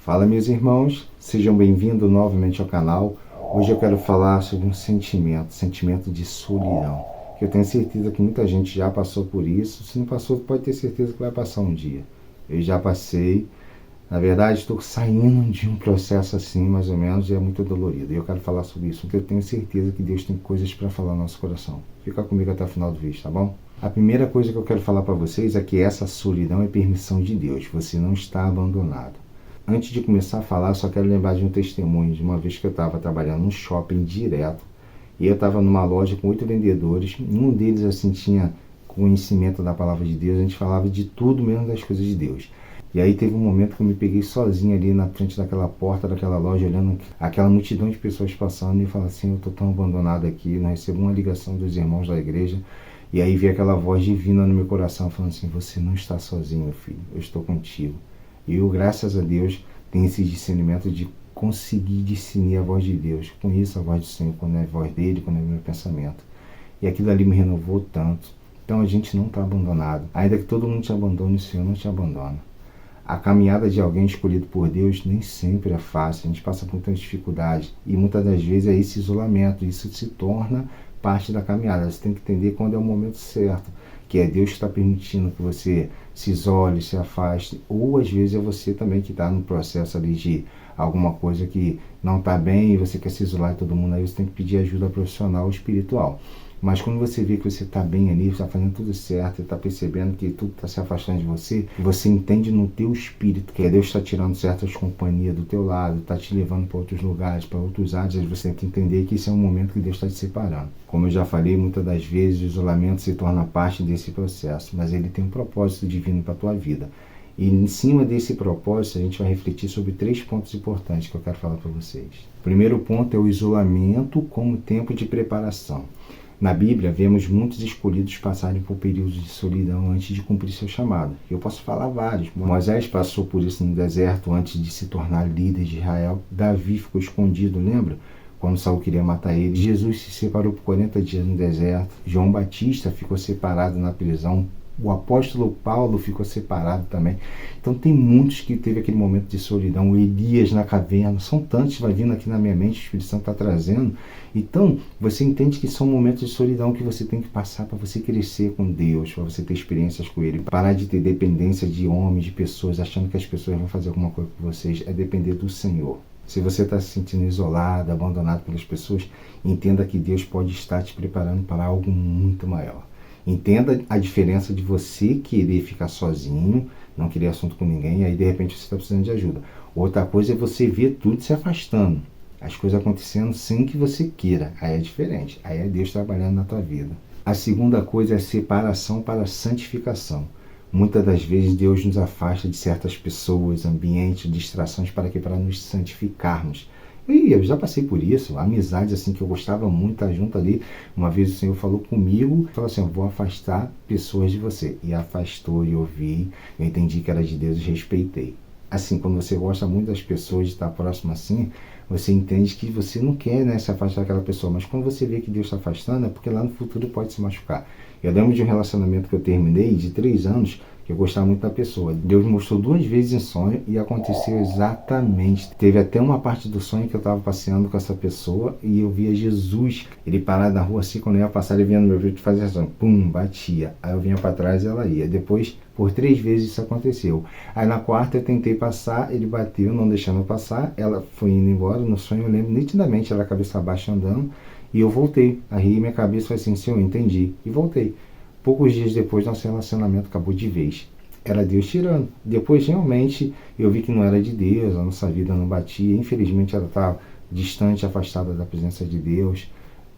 Fala, meus irmãos, sejam bem-vindos novamente ao canal. Hoje eu quero falar sobre um sentimento de solidão, que eu tenho certeza que muita gente já passou por isso. Se não passou, pode ter certeza que vai passar um dia. Eu já passei. Na verdade, estou saindo de um processo assim, mais ou menos, e é muito dolorido. E eu quero falar sobre isso, porque eu tenho certeza que Deus tem coisas para falar no nosso coração. Fica comigo até o final do vídeo, tá bom? A primeira coisa que eu quero falar para vocês é que essa solidão é permissão de Deus. Você não está abandonado. Antes de começar a falar, só quero lembrar de um testemunho de uma vez que eu estava trabalhando num shopping direto e eu estava numa loja com 8 vendedores. Um deles assim tinha conhecimento da palavra de Deus, a gente falava de tudo menos das coisas de Deus. E aí teve um momento que eu me peguei sozinho ali na frente daquela porta daquela loja, olhando aquela multidão de pessoas passando e falei assim, eu estou tão abandonado aqui, não recebo uma ligação dos irmãos da igreja. E aí vi aquela voz divina no meu coração falando assim, você não está sozinho, filho, eu estou contigo. E eu, graças a Deus, tenho esse discernimento de conseguir discernir a voz de Deus. Conheço a voz do Senhor, quando é a voz dele, quando é o meu pensamento. E aquilo ali me renovou tanto. Então a gente não está abandonado. Ainda que todo mundo te abandone, o Senhor não te abandona. A caminhada de alguém escolhido por Deus nem sempre é fácil. A gente passa por muitas dificuldades. E muitas das vezes é esse isolamento. Isso se torna parte da caminhada. Você tem que entender quando é o momento certo. Que é Deus que está permitindo que você se isole, se afaste, ou às vezes é você também que está no processo ali de alguma coisa que não está bem e você quer se isolar de todo mundo, aí você tem que pedir ajuda profissional ou espiritual. Mas quando você vê que você está bem ali, está fazendo tudo certo, está percebendo que tudo está se afastando de você, você entende no teu espírito que Deus está tirando certas companhias do teu lado, está te levando para outros lugares, para outros áreas, você tem que entender que esse é um momento que Deus está te separando. Como eu já falei, muitas das vezes o isolamento se torna parte desse processo, mas ele tem um propósito divino para a tua vida. E em cima desse propósito, a gente vai refletir sobre 3 pontos importantes que eu quero falar para vocês. O primeiro ponto é o isolamento como tempo de preparação. Na Bíblia, vemos muitos escolhidos passarem por períodos de solidão antes de cumprir seu chamado. Eu posso falar vários. Moisés passou por isso no deserto antes de se tornar líder de Israel. Davi ficou escondido, lembra? Quando Saul queria matar ele. Jesus se separou por 40 dias no deserto. João Batista ficou separado na prisão. O apóstolo Paulo ficou separado também. Então tem muitos que teve aquele momento de solidão. O Elias na caverna. São tantos que vai vindo aqui na minha mente, o Espírito Santo está trazendo. Então você entende que são momentos de solidão que você tem que passar para você crescer com Deus, para você ter experiências com Ele. Parar de ter dependência de homens, de pessoas, achando que as pessoas vão fazer alguma coisa por vocês. É depender do Senhor. Se você está se sentindo isolado, abandonado pelas pessoas, entenda que Deus pode estar te preparando para algo muito maior. Entenda a diferença de você querer ficar sozinho, não querer assunto com ninguém, e aí de repente você está precisando de ajuda. Outra coisa é você ver tudo se afastando, as coisas acontecendo sem que você queira. Aí é diferente, aí é Deus trabalhando na tua vida. A segunda coisa é a separação para a santificação. Muitas das vezes Deus nos afasta de certas pessoas, ambientes, distrações, para quê? Para nos santificarmos. E eu já passei por isso, amizades assim que eu gostava muito, estar junto ali. Uma vez o Senhor falou comigo, falou assim, eu vou afastar pessoas de você. E afastou, e eu vi, eu entendi que era de Deus e respeitei. Assim, quando você gosta muito das pessoas, de estar próximo assim, você entende que você não quer, né, se afastar daquela pessoa. Mas quando você vê que Deus está afastando, é porque lá no futuro pode se machucar. Eu lembro de um relacionamento que eu terminei de 3 anos, que eu gostava muito da pessoa. Deus me mostrou 2 vezes em sonho e aconteceu exatamente. Teve até uma parte do sonho que eu estava passeando com essa pessoa e eu via Jesus, ele parado na rua assim, quando eu ia passar, ele vinha no meu peito e fazia assim, pum, batia. Aí eu vinha para trás e ela ia. Depois, por 3 vezes isso aconteceu. Aí na 4ª eu tentei passar, ele bateu, não deixando eu passar, ela foi indo embora. No sonho eu lembro nitidamente, ela cabeça baixa andando, e eu voltei. Aí minha cabeça foi assim, Senhor, entendi. E voltei. Poucos dias depois, nosso relacionamento acabou de vez. Era Deus tirando. Depois, realmente, eu vi que não era de Deus, a nossa vida não batia. Infelizmente, ela estava distante, afastada da presença de Deus.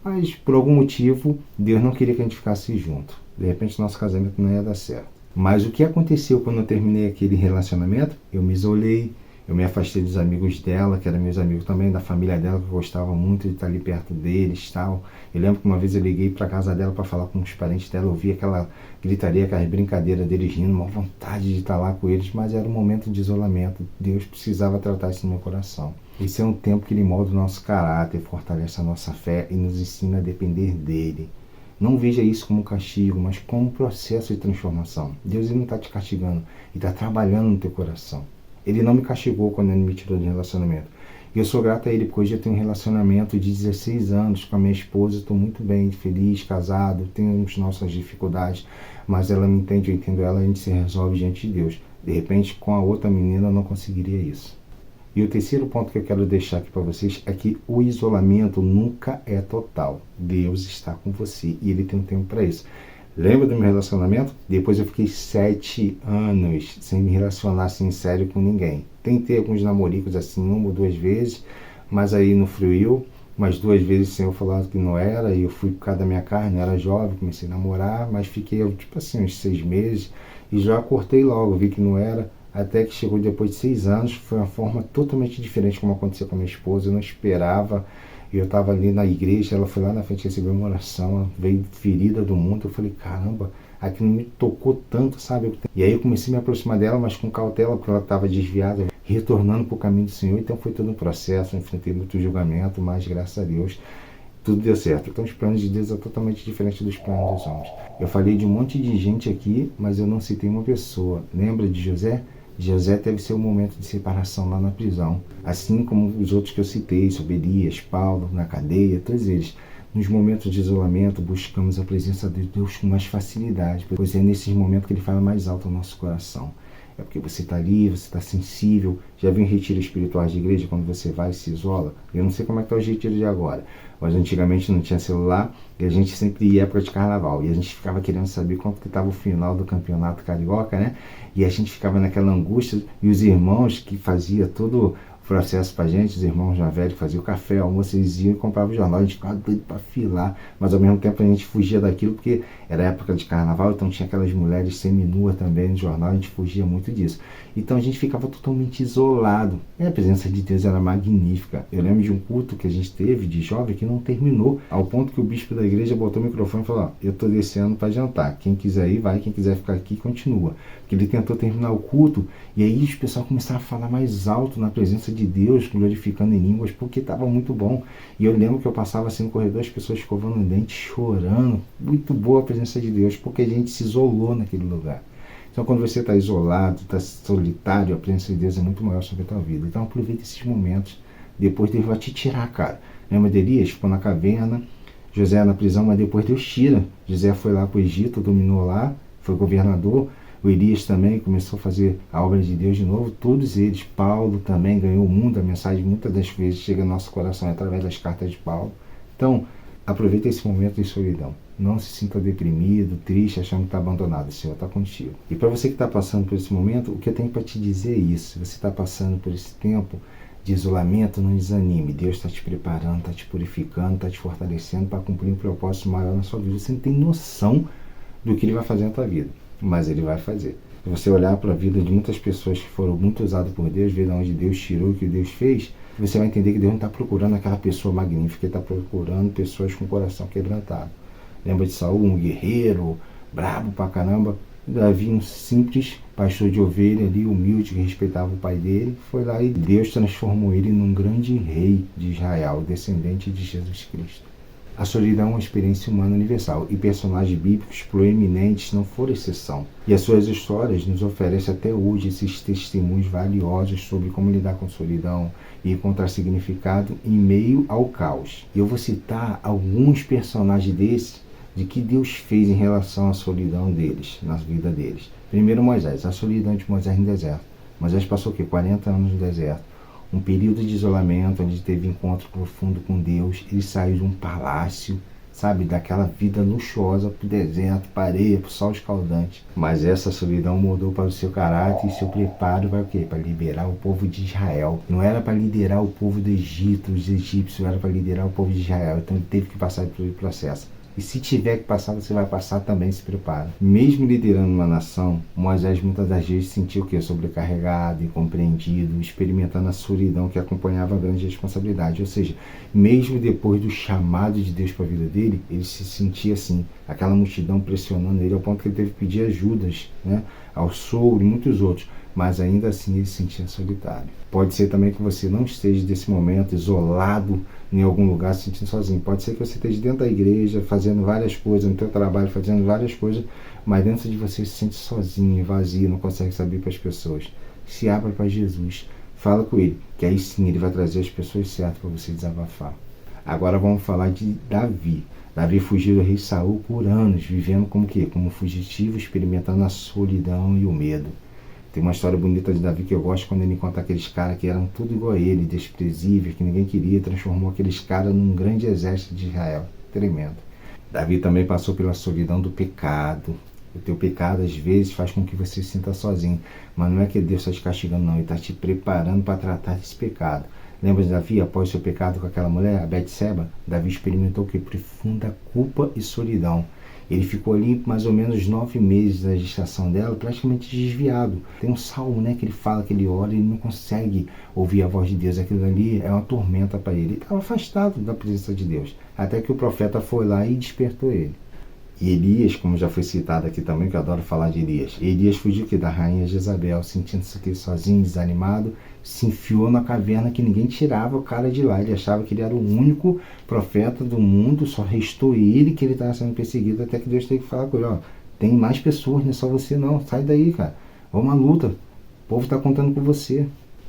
Mas, por algum motivo, Deus não queria que a gente ficasse junto. De repente, nosso casamento não ia dar certo. Mas o que aconteceu quando eu terminei aquele relacionamento? Eu me isolei. Eu me afastei dos amigos dela, que eram meus amigos também, da família dela, que eu gostava muito de estar ali perto deles e tal. Eu lembro que uma vez eu liguei para casa dela para falar com os parentes dela, eu vi aquela gritaria, aquela brincadeira deles rindo, uma vontade de estar lá com eles, mas era um momento de isolamento. Deus precisava tratar isso no meu coração. Esse é um tempo que Ele molda o nosso caráter, fortalece a nossa fé e nos ensina a depender dEle. Não veja isso como castigo, mas como um processo de transformação. Deus não está te castigando, Ele está trabalhando no teu coração. Ele não me castigou quando ele me tirou de relacionamento. E eu sou grato a ele, porque hoje eu tenho um relacionamento de 16 anos com a minha esposa, estou muito bem, feliz, casado, temos nossas dificuldades, mas ela me entende, eu entendo ela, a gente se resolve diante de Deus. De repente, com a outra menina, eu não conseguiria isso. E o terceiro ponto que eu quero deixar aqui para vocês é que o isolamento nunca é total. Deus está com você e Ele tem um tempo para isso. Lembra do meu relacionamento? Depois eu fiquei 7 anos sem me relacionar assim sério com ninguém. Tentei alguns namoricos assim, 1 ou 2 vezes, mas aí não fluiu. Umas 2 vezes o Senhor falando que não era, e eu fui por causa da minha carne, era jovem, comecei a namorar, mas fiquei tipo assim uns 6 meses e já cortei logo, vi que não era. Até que chegou depois de 6 anos, foi uma forma totalmente diferente como aconteceu com a minha esposa, eu não esperava. Eu estava ali na igreja, ela foi lá na frente receber uma oração, ela veio ferida do mundo, eu falei, caramba, aquilo me tocou tanto, sabe? E aí eu comecei a me aproximar dela, mas com cautela, porque ela estava desviada, retornando para o caminho do Senhor, então foi todo um processo, eu enfrentei muito julgamento, mas graças a Deus, tudo deu certo. Então os planos de Deus são totalmente diferentes dos planos dos homens. Eu falei de um monte de gente aqui, mas eu não citei uma pessoa. Lembra de José? José teve seu momento de separação lá na prisão, assim como os outros que eu citei, sobre Elias, Paulo, na cadeia, todos eles. Nos momentos de isolamento, buscamos a presença de Deus com mais facilidade, pois é nesses momentos que Ele fala mais alto ao nosso coração. É porque você está ali, você está sensível. Já viu em retiro espiritual de igreja, quando você vai e se isola? Eu não sei como é que está o retiro de agora, mas antigamente não tinha celular e a gente sempre ia para de carnaval. E a gente ficava querendo saber quanto que estava o final do campeonato carioca, né? E a gente ficava naquela angústia, e os irmãos que faziam todo o processo pra gente, os irmãos já velhos que faziam o café, o almoço, eles iam e compravam o jornal, a gente ficava doido para filar, mas ao mesmo tempo a gente fugia daquilo, porque era época de carnaval, então tinha aquelas mulheres seminuas também no jornal, a gente fugia muito disso. Então a gente ficava totalmente isolado, e a presença de Deus era magnífica. Eu lembro de um culto que a gente teve de jovem que não terminou, ao ponto que o bispo da igreja botou o microfone e falou, eu estou descendo para jantar, quem quiser ir vai, quem quiser ficar aqui continua. Porque ele tentou terminar o culto, e aí os pessoal começaram a falar mais alto na presença de Deus, glorificando em línguas, porque estava muito bom. E eu lembro que eu passava assim no corredor, as pessoas escovando o dente, chorando. Muito boa a presença de Deus, porque a gente se isolou naquele lugar. Então quando você está isolado, está solitário, a presença de Deus é muito maior sobre a tua vida. Então aproveita esses momentos, depois Deus vai te tirar, cara. Lembra de Elias? Ficou na caverna, José na prisão, mas depois Deus tira. José foi lá para o Egito, dominou lá, foi governador. O Elias também começou a fazer a obra de Deus de novo, todos eles. Paulo também ganhou o mundo, a mensagem muitas das vezes chega ao nosso coração através das cartas de Paulo. Então, aproveita esse momento de solidão. Não se sinta deprimido, triste, achando que está abandonado. O Senhor está contigo. E para você que está passando por esse momento, o que eu tenho para te dizer é isso. Se você está passando por esse tempo de isolamento, não desanime. Deus está te preparando, está te purificando, está te fortalecendo para cumprir um propósito maior na sua vida. Você não tem noção do que Ele vai fazer na tua vida, mas Ele vai fazer. Se você olhar para a vida de muitas pessoas que foram muito usadas por Deus, ver de onde Deus tirou o que Deus fez, você vai entender que Deus não está procurando aquela pessoa magnífica, Ele está procurando pessoas com o coração quebrantado. Lembra de Saul, um guerreiro, brabo pra caramba? Davi, um simples pastor de ovelha ali, humilde, que respeitava o pai dele, foi lá e Deus transformou ele num grande rei de Israel, descendente de Jesus Cristo. A solidão é uma experiência humana universal e personagens bíblicos proeminentes não foram exceção. E as suas histórias nos oferecem até hoje esses testemunhos valiosos sobre como lidar com solidão e encontrar significado em meio ao caos. E eu vou citar alguns personagens desses de que Deus fez em relação à solidão deles, na vida deles. Primeiro Moisés, a solidão de Moisés no deserto. Moisés passou o quê? 40 anos no deserto. Um período de isolamento, onde teve encontro profundo com Deus. Ele saiu de um palácio, sabe, daquela vida luxuosa para o deserto, para a areia, para o sol escaldante. Mas essa solidão mudou para o seu caráter e seu preparo para o quê? Para liberar o povo de Israel. Não era para liderar o povo do Egito, os egípcios, era para liderar o povo de Israel. Então ele teve que passar por esse processo. E se tiver que passar, você vai passar também, se prepara. Mesmo liderando uma nação, Moisés muitas das vezes sentiu o quê? Sobrecarregado, incompreendido, experimentando a solidão que acompanhava a grande responsabilidade. Ou seja, mesmo depois do chamado de Deus para a vida dele, ele se sentia assim, aquela multidão pressionando ele, ao ponto que ele teve que pedir ajudas, né, ao sogro e muitos outros. Mas ainda assim ele se sentia solitário. Pode ser também que você não esteja nesse momento isolado em algum lugar se sentindo sozinho. Pode ser que você esteja dentro da igreja, fazendo várias coisas, no teu trabalho, fazendo várias coisas, mas dentro de você se sente sozinho, vazio, não consegue saber para as pessoas. Se abra para Jesus. Fala com ele, que aí sim ele vai trazer as pessoas certas para você desabafar. Agora vamos falar de Davi. Davi fugiu do rei Saul por anos, vivendo como quê? Como fugitivo, experimentando a solidão e o medo. Tem uma história bonita de Davi que eu gosto quando ele encontra aqueles caras que eram tudo igual a ele, desprezíveis, que ninguém queria, transformou aqueles caras num grande exército de Israel. Tremendo. Davi também passou pela solidão do pecado. O teu pecado às vezes faz com que você se sinta sozinho, mas não é que Deus está te castigando não, ele está te preparando para tratar desse pecado. Lembra de Davi, após o seu pecado com aquela mulher, a Betseba? Davi experimentou o que? Profunda culpa e solidão. Ele ficou ali mais ou menos 9 meses da gestação dela, praticamente desviado. Tem um salmo, né, que ele fala, que ele ora e ele não consegue ouvir a voz de Deus. Aquilo ali é uma tormenta para ele. Ele estava afastado da presença de Deus, até que o profeta foi lá e despertou ele. E Elias, como já foi citado aqui também, que eu adoro falar de Elias. Elias fugiu da rainha Jezabel, sentindo-se aqui sozinho, desanimado, se enfiou na caverna que ninguém tirava o cara de lá. Ele achava que ele era o único profeta do mundo, só restou ele, que ele estava sendo perseguido, até que Deus teve que falar com ele, ó, tem mais pessoas, não é só você não, sai daí, cara, vamos à luta, o povo está contando com você.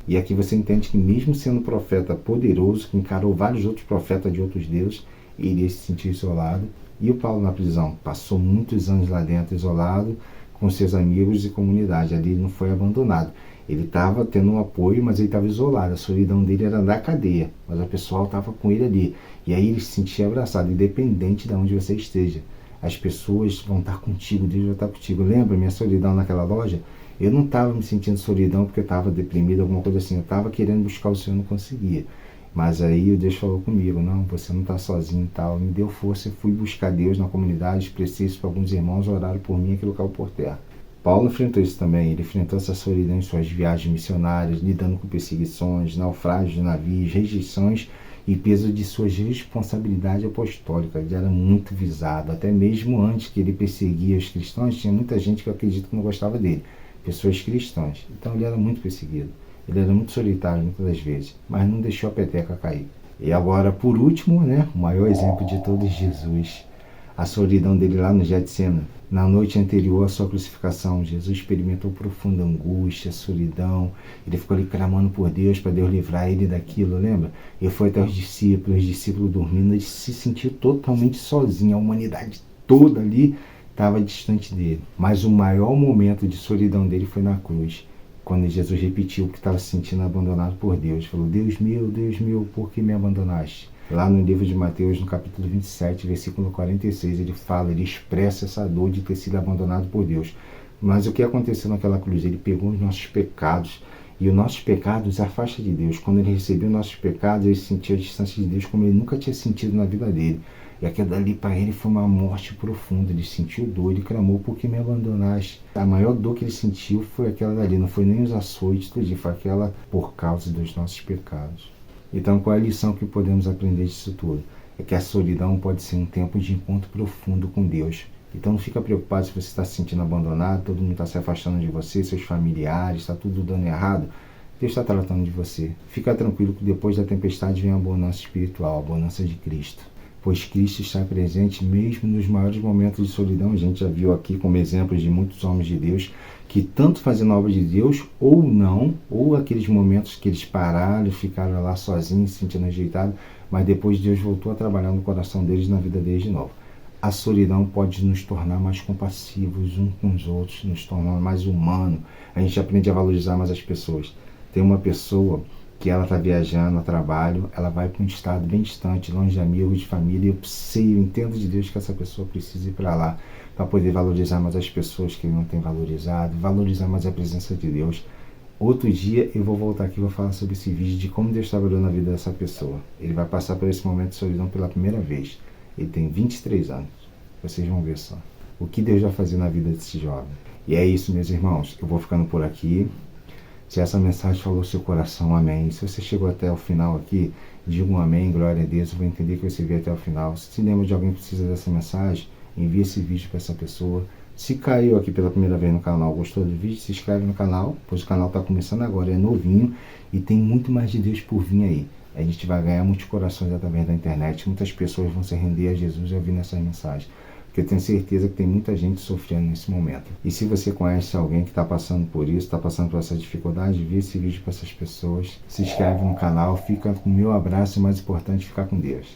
E aqui você entende que mesmo sendo um profeta poderoso, que encarou vários outros profetas de outros deuses, Elias se sentiu isolado. E o Paulo na prisão? Passou muitos anos lá dentro, isolado, com seus amigos e comunidade. Ali ele não foi abandonado. Ele estava tendo um apoio, mas ele estava isolado. A solidão dele era da cadeia, mas o pessoal estava com ele ali. E aí ele se sentia abraçado, independente de onde você esteja. As pessoas vão estar contigo, Deus vai estar contigo. Lembra minha solidão naquela loja? Eu não estava me sentindo solidão porque eu estava deprimido, alguma coisa assim. Eu estava querendo buscar o Senhor, não conseguia. Mas aí o Deus falou comigo, não, você não está sozinho e tal. Me deu força, fui buscar Deus na comunidade, expressei isso para alguns irmãos, oraram por mim, aquilo caiu por terra. Paulo enfrentou isso também, ele enfrentou essa solidão em suas viagens missionárias, lidando com perseguições, naufrágios de navios, rejeições e peso de suas responsabilidades apostólicas. Ele era muito visado, até mesmo antes que ele perseguia os cristãos, tinha muita gente que eu acredito que não gostava dele, pessoas cristãs. Então ele era muito perseguido. Ele era muito solitário muitas das vezes, mas não deixou a peteca cair. E agora, por último, né, o maior exemplo de todos, Jesus. A solidão dele lá no Getsemane. Na noite anterior à sua crucificação, Jesus experimentou profunda angústia, solidão. Ele ficou ali clamando por Deus, para Deus livrar ele daquilo, lembra? Ele foi até os discípulos dormindo, ele se sentiu totalmente sozinho. A humanidade toda ali estava distante dele. Mas o maior momento de solidão dele foi na cruz, quando Jesus repetiu que estava se sentindo abandonado por Deus. Falou, Deus meu, por que me abandonaste? Lá no livro de Mateus, no capítulo 27, versículo 46, ele fala, ele expressa essa dor de ter sido abandonado por Deus. Mas o que aconteceu naquela cruz? Ele pegou os nossos pecados, e os nossos pecados afastam de Deus. Quando ele recebeu nossos pecados, ele sentiu a distância de Deus como ele nunca tinha sentido na vida dele. E aquilo dali para ele foi uma morte profunda. Ele sentiu dor, ele clamou, por que me abandonaste? A maior dor que ele sentiu foi aquela dali, não foi nem os açoites, tudo, foi aquela por causa dos nossos pecados. Então qual é a lição que podemos aprender disso tudo? É que a solidão pode ser um tempo de encontro profundo com Deus. Então não fica preocupado se você está se sentindo abandonado, todo mundo está se afastando de você, seus familiares, está tudo dando errado. Deus está tratando de você. Fica tranquilo que depois da tempestade vem a bonança espiritual, a bonança de Cristo. Pois Cristo está presente mesmo nos maiores momentos de solidão. A gente já viu aqui como exemplos de muitos homens de Deus que tanto fazendo a obra de Deus ou não, ou aqueles momentos que eles pararam, ficaram lá sozinhos, se sentindo rejeitados, mas depois Deus voltou a trabalhar no coração deles, na vida deles de novo. A solidão pode nos tornar mais compassivos uns com os outros, nos tornar mais humanos. A gente aprende a valorizar mais as pessoas. Tem uma pessoa que ela está viajando a trabalho, ela vai para um estado bem distante, longe de amigos, de família, eu entendo de Deus que essa pessoa precisa ir para lá, para poder valorizar mais as pessoas que ele não tem valorizado, valorizar mais a presença de Deus. Outro dia eu vou voltar aqui e vou falar sobre esse vídeo de como Deus trabalhou na vida dessa pessoa. Ele vai passar por esse momento de solidão pela primeira vez. Ele tem 23 anos. Vocês vão ver só o que Deus vai fazer na vida desse jovem. E é isso, meus irmãos. Eu vou ficando por aqui. Se essa mensagem falou seu coração, amém. Se você chegou até o final aqui, diga um amém, glória a Deus. Eu vou entender que você veio até o final. Se lembra de alguém que precisa dessa mensagem, envie esse vídeo para essa pessoa. Se caiu aqui pela primeira vez no canal, gostou do vídeo, se inscreve no canal, pois o canal está começando agora, é novinho e tem muito mais de Deus por vir aí. A gente vai ganhar muitos corações através da internet, muitas pessoas vão se render a Jesus ouvindo essa mensagem. porque eu tenho certeza que tem muita gente sofrendo nesse momento. E se você conhece alguém que está passando por isso, está passando por essa dificuldade, vê esse vídeo para essas pessoas, se inscreve no canal, fica com o meu abraço e, mais importante, ficar com Deus.